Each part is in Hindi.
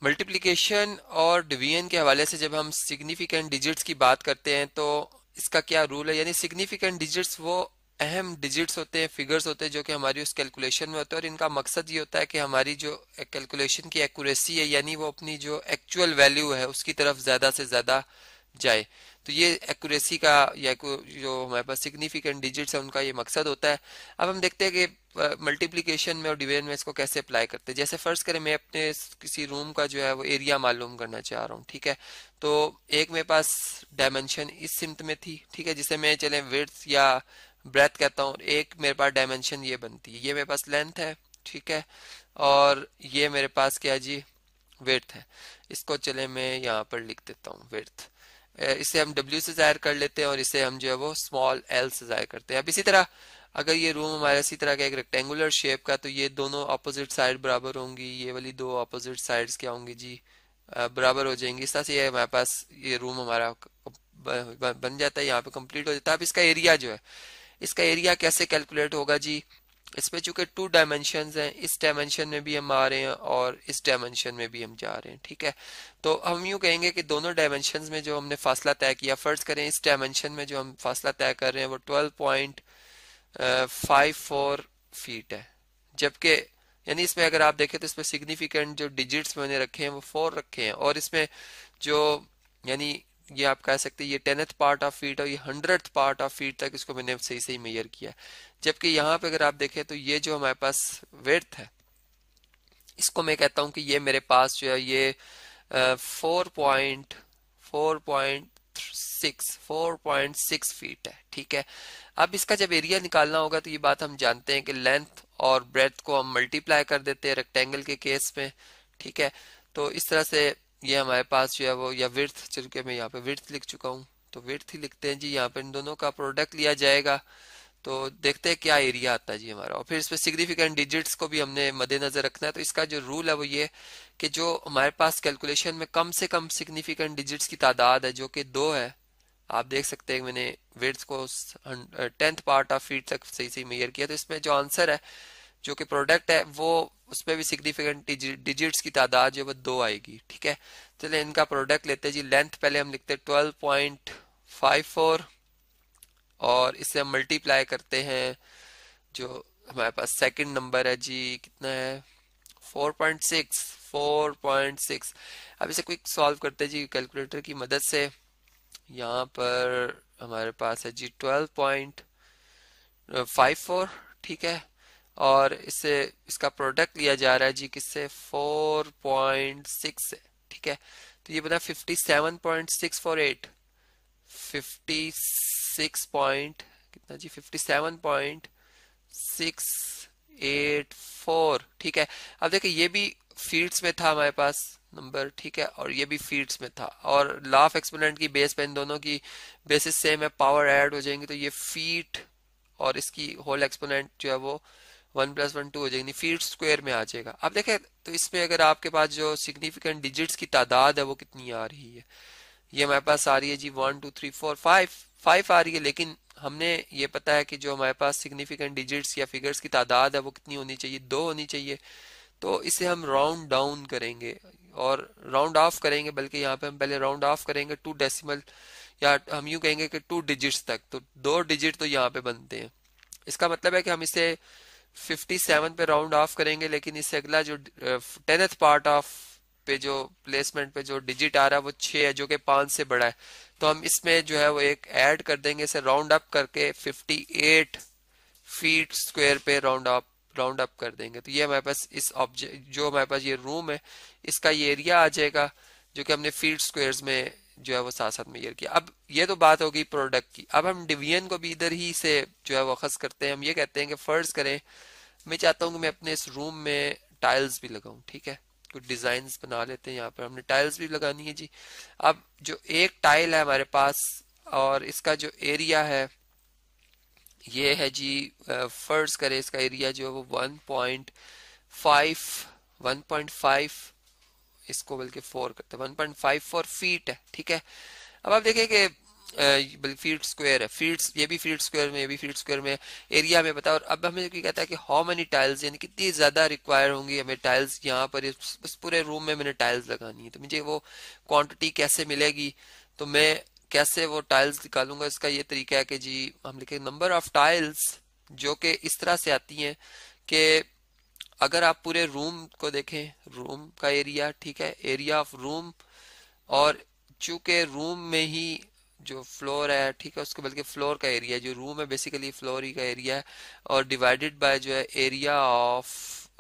मल्टीप्लिकेशन और डिवीजन के हवाले से जब हम सिग्निफिकेंट डिजिट्स की बात करते हैं तो इसका क्या रूल है, यानी सिग्निफिकेंट डिजिट्स वो अहम डिजिट्स होते हैं, फिगर्स होते हैं जो कि हमारी उस कैलकुलेशन में होते हैं, और इनका मकसद ये होता है कि हमारी जो कैलकुलेशन की एक्यूरेसी है यानी वो अपनी जो एक्चुअल वैल्यू है उसकी तरफ ज़्यादा से ज़्यादा जाए। तो ये एक्यूरेसी का या जो हमारे पास सिग्निफिकेंट डिजिट्स है उनका ये मकसद होता है। अब हम देखते हैं कि मल्टीप्लिकेशन में और डिवीजन में इसको कैसे अप्लाई करते हैं। जैसे फर्ज करें मैं अपने किसी रूम का जो है वो एरिया मालूम करना चाह रहा हूँ, ठीक है। तो एक मेरे पास डायमेंशन इस सिमत में थी, ठीक है, जिसे मैं चले विड्थ या ब्रेथ कहता हूँ। एक मेरे पास डायमेंशन ये बनती है, ये मेरे पास लेंथ है, ठीक है, और ये मेरे पास क्या जी, विड्थ है। इसको चले मैं यहाँ पर लिख देता हूँ विड्थ। इसे हम W से जाहिर कर लेते हैं और इसे हम जो है वो स्मॉल l से जाहिर करते हैं। अब इसी तरह अगर ये रूम हमारा इसी तरह का एक रेक्टेंगुलर शेप का, तो ये दोनों अपोजिट साइड बराबर होंगी, ये वाली दो अपोजिट साइड्स क्या होंगी जी, बराबर हो जाएंगी। इस तरह से ये हमारे पास ये रूम हमारा बन जाता है, यहाँ पे कंप्लीट हो जाता है। अब इसका एरिया जो है, इसका एरिया कैसे कैलकुलेट होगा जी, इसमें चूंकि टू डायमेंशन हैं, इस डायमेंशन में भी हम आ रहे हैं और इस डायमेंशन में भी हम जा रहे हैं, ठीक है। तो हम यूं कहेंगे कि दोनों डायमेंशन में जो हमने फासला तय किया, फर्ज करें इस डायमेंशन में जो हम फासला तय कर रहे हैं वो 12.54 फीट है, जबकि यानी इसमें अगर आप देखें तो इसमें सिग्निफिकेंट जो डिजिट्स मैंने रखे हैं वो 4 रखे हैं, और इसमें जो यानी ये आप कह सकते हैं ये 10th पार्ट ऑफ फीट और ये 100th पार्ट ऑफ फीट तक इसको मैंने सही सही मेजर किया है। जबकि यहाँ पे अगर आप देखें तो ये जो हमारे पास विड्थ है, इसको मैं कहता हूँ कि ये मेरे पास जो है ये 4.6 फीट है, ठीक है। अब इसका जब एरिया निकालना होगा तो ये बात हम जानते हैं कि लेंथ और ब्रेथ को हम मल्टीप्लाई कर देते हैं रेक्टेंगल के केस में, ठीक है। तो इस तरह से ये हमारे पास जो है वो, या विड्थ, चूंकि मैं यहाँ पे विड्थ लिख चुका हूँ तो विड्थ ही लिखते हैं जी, यहाँ पे इन दोनों का प्रोडक्ट लिया जाएगा। तो देखते हैं क्या एरिया आता है जी हमारा, और फिर इसमें सिग्निफिकेंट डिजिट्स को भी हमने मद्देनजर रखना है। तो इसका जो रूल है वो ये कि जो हमारे पास कैलकुलेशन में कम से कम सिग्निफिकेंट डिजिट्स की तादाद है जो कि 2 है, आप देख सकते हैं मैंने विड्थ को 10th पार्ट ऑफ फीट तक सही सही मेजर किया, तो इसमें जो आंसर है जो कि प्रोडक्ट है वो उसमें भी सिग्निफिकेंट डिजिट्स की तादाद जो है वो 2 आएगी, ठीक है। चलिए इनका प्रोडक्ट लेते हैं जी। लेंथ पहले हम लिखते हैं 12.54 और इससे हम मल्टीप्लाई करते हैं जो हमारे पास सेकंड नंबर है जी, कितना है, 4.6। अब इसे क्विक सॉल्व करते हैं जी कैलकुलेटर की मदद से। यहाँ पर हमारे पास है जी 12.54, ठीक है, और इससे इसका प्रोडक्ट लिया जा रहा है जी किससे, 4.6 से, ठीक है। तो ये बना 57.648, 56 पॉइंट कितना जी, 57.684, ठीक है। अब देखिए ये भी फीट्स में था हमारे पास नंबर, ठीक है, और ये भी फीट्स में था, और लॉ ऑफ एक्सपोनेंट की बेस पे इन दोनों की बेसिस सेम है, पावर ऐड हो जाएंगी तो ये फीट और इसकी होल एक्सपोनेंट जो है वो 1+1 2 हो जाएगी, फीट स्क्वायर में आ जाएगा। अब देखें तो इसमें अगर आपके पास जो सिग्निफिकेंट डिजिट्स की तादाद है वो कितनी आ रही है, ये हमारे पास आ रही है जी 1 2 3 4 5 आ रही है, लेकिन हमने ये पता है कि जो हमारे पास सिग्निफिकेंट डिजिट्स या फिगर्स की तादाद है वो कितनी होनी चाहिए, 2 होनी चाहिए। तो इसे हम राउंड डाउन करेंगे और राउंड ऑफ करेंगे, बल्कि यहाँ पे हम पहले राउंड ऑफ करेंगे 2 डेसिमल, या हम यूं कहेंगे कि 2 डिजिट्स तक, तो 2 डिजिट तो यहाँ पे बनते हैं। इसका मतलब है कि हम इसे 57 पे राउंड ऑफ करेंगे, लेकिन इससे अगला जो 10th पार्ट ऑफ पे जो प्लेसमेंट पे जो डिजिट आ रहा है वो 6 है जो कि 5 से बड़ा है, तो हम इसमें जो है वो एक ऐड कर देंगे, इसे राउंड अप करके 58 फीट स्क्वायर पे राउंड अप कर देंगे। तो ये हमारे पास इस ऑब्जेक्ट जो हमारे पास ये रूम है इसका ये एरिया आ जाएगा जो कि हमने फीट स्क्वायर्स में जो है वो साथ साथ मेजर किया। अब ये तो बात होगी प्रोडक्ट की, अब हम डिवीजन को भी इधर ही से जो है वो अखज करते हैं। हम ये कहते हैं कि फर्ज करें मैं चाहता हूँ कि मैं अपने इस रूम में टाइल्स भी लगाऊं, ठीक है, कुछ डिजाइन बना लेते हैं। यहाँ पर हमने टाइल्स भी लगानी है जी। अब जो एक टाइल है हमारे पास और इसका जो एरिया है ये है जी, फर्ज करें इसका एरिया जो है वो 1.5, इसको बल्कि 4 करते हैं, 1.54 फीट है, ठीक है। अब आप देखें कि बल्कि फीट स्क्वायर है, फीट्स, ये भी फीट स्क्वायर में, ये भी फीट स्क्वायर में, एरिया में पता। और अब हमें क्या कहता है कि हाउ मेनी टाइल्स, यानी कितनी ज्यादा रिक्वायर होंगी हमें टाइल्स यहाँ पर, इस पूरे रूम में मैंने टाइल्स लगानी है, तो मुझे वो क्वांटिटी कैसे मिलेगी, तो मैं कैसे वो टाइल्स निकालूंगा, इसका ये तरीका है कि जी हम लिखे नंबर ऑफ टाइल्स, जो कि इस तरह से आती हैं कि अगर आप पूरे रूम को देखें, रूम का एरिया, ठीक है, एरिया ऑफ रूम, और चूंकि रूम में ही जो फ्लोर है, ठीक है, उसके बल्कि फ्लोर का एरिया, जो रूम है बेसिकली फ्लोर ही का एरिया है, और डिवाइडेड बाय जो है एरिया ऑफ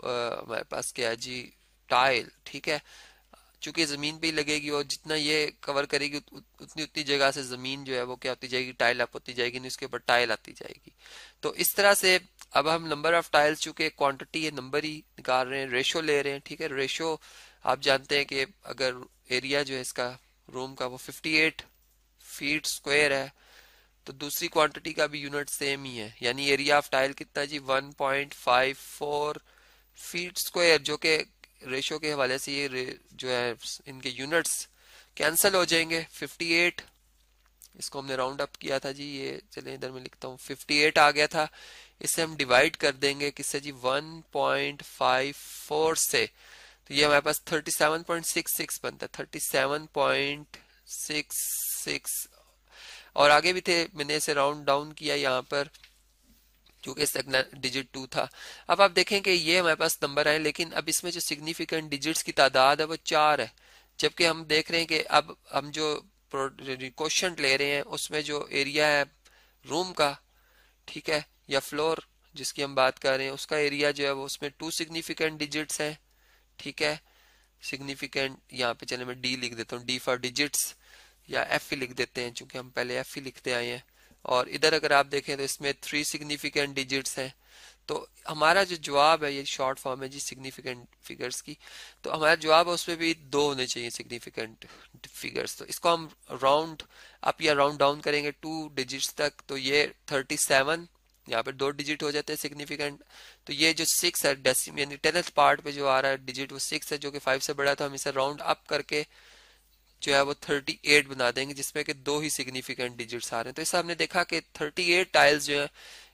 हमारे पास क्या है जी, टाइल, ठीक है। चूंकि जमीन पे ही लगेगी और जितना ये कवर करेगी उतनी उतनी जगह से जमीन जो है वो क्या होती जाएगी, टाइल अप होती जाएगी, नहीं उसके ऊपर टाइल आती जाएगी। तो इस तरह से अब हम नंबर ऑफ टाइल्स, चूंकि क्वांटिटी है, नंबर ही निकाल रहे हैं, रेशो ले रहे हैं, ठीक है। रेशो आप जानते हैं कि अगर एरिया जो है इसका रूम का वो 58 फीट स्क्वायर है, तो दूसरी क्वांटिटी का भी यूनिट सेम ही है, यानी एरिया ऑफ टाइल कितना जी, 1.54 फीट स्क्वायर, जो कि रेशो के हवाले से ये जो है इनके यूनिट्स कैंसिल हो जाएंगे। 58, इसको हमने राउंड अप किया था जी, ये चले इधर मैं लिखता हूँ, 58 आ गया था, इससे हम डिवाइड कर देंगे किससे जी, 1.54 से, तो ये हमारे पास 37.66 बनता है, 37.66। और आगे भी थे, मैंने इसे राउंड डाउन किया यहाँ पर क्योंकि इस तक डिजिट 2 था। अब आप देखें कि ये हमारे पास नंबर है, लेकिन अब इसमें जो सिग्निफिकेंट डिजिट्स की तादाद है वो 4 है, जबकि हम देख रहे हैं कि अब हम जो क्वेश्चन ले रहे हैं उसमें जो एरिया है रूम का, ठीक है, या फ्लोर जिसकी हम बात कर रहे हैं, उसका एरिया जो है वो उसमें 2 सिग्निफिकेंट डिजिट्स हैं, ठीक है। सिग्निफिकेंट यहाँ पे चले मैं डी लिख देता हूँ, डी फॉर डिजिट्स, या एफ ही लिख देते हैं चूंकि हम पहले एफ ही लिखते आए हैं। और इधर अगर आप देखें तो इसमें 3 सिग्निफिकेंट डिजिट्स हैं। तो हमारा जो जवाब है, ये शॉर्ट फॉर्म है जी सिग्निफिकेंट फिगर्स की, तो हमारा जवाब है उसमें भी 2 होने चाहिए सिग्निफिकेंट फिगर्स। तो इसको हम राउंड अप या राउंड डाउन करेंगे 2 डिजिट्स तक, तो ये 37, यहाँ पर 2 डिजिट हो जाते हैं सिग्निफिकेंट। तो ये जो 6 है डेसिम यानी 10th पार्ट पे जो आ रहा है डिजिट वो 6 है, जो कि 5 से बड़ा, तो हम इसे राउंड अप करके जो है वो 38 बना देंगे, जिसमें कि 2 ही सिग्निफिकेंट डिजिट्स आ रहे हैं। तो इससे हमने देखा कि 38 टाइल्स जो है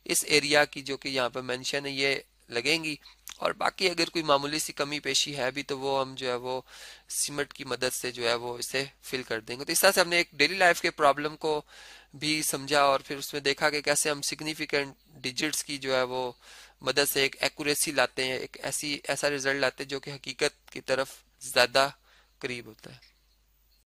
इस एरिया की, जो कि यहाँ पर मेंशन है, ये लगेंगी। और बाकी अगर कोई मामूली सी कमी पेशी है भी तो वो हम जो है वो सीमेंट की मदद से जो है वो इसे फिल कर देंगे। तो इस तरह से हमने एक डेली लाइफ के प्रॉब्लम को भी समझा और फिर उसमें देखा कि कैसे हम सिग्निफिकेंट डिजिट्स की जो है वो मदद से एक एक्यूरेसी लाते हैं, एक ऐसा रिजल्ट लाते हैं जो कि हकीकत की तरफ ज्यादा करीब होता है।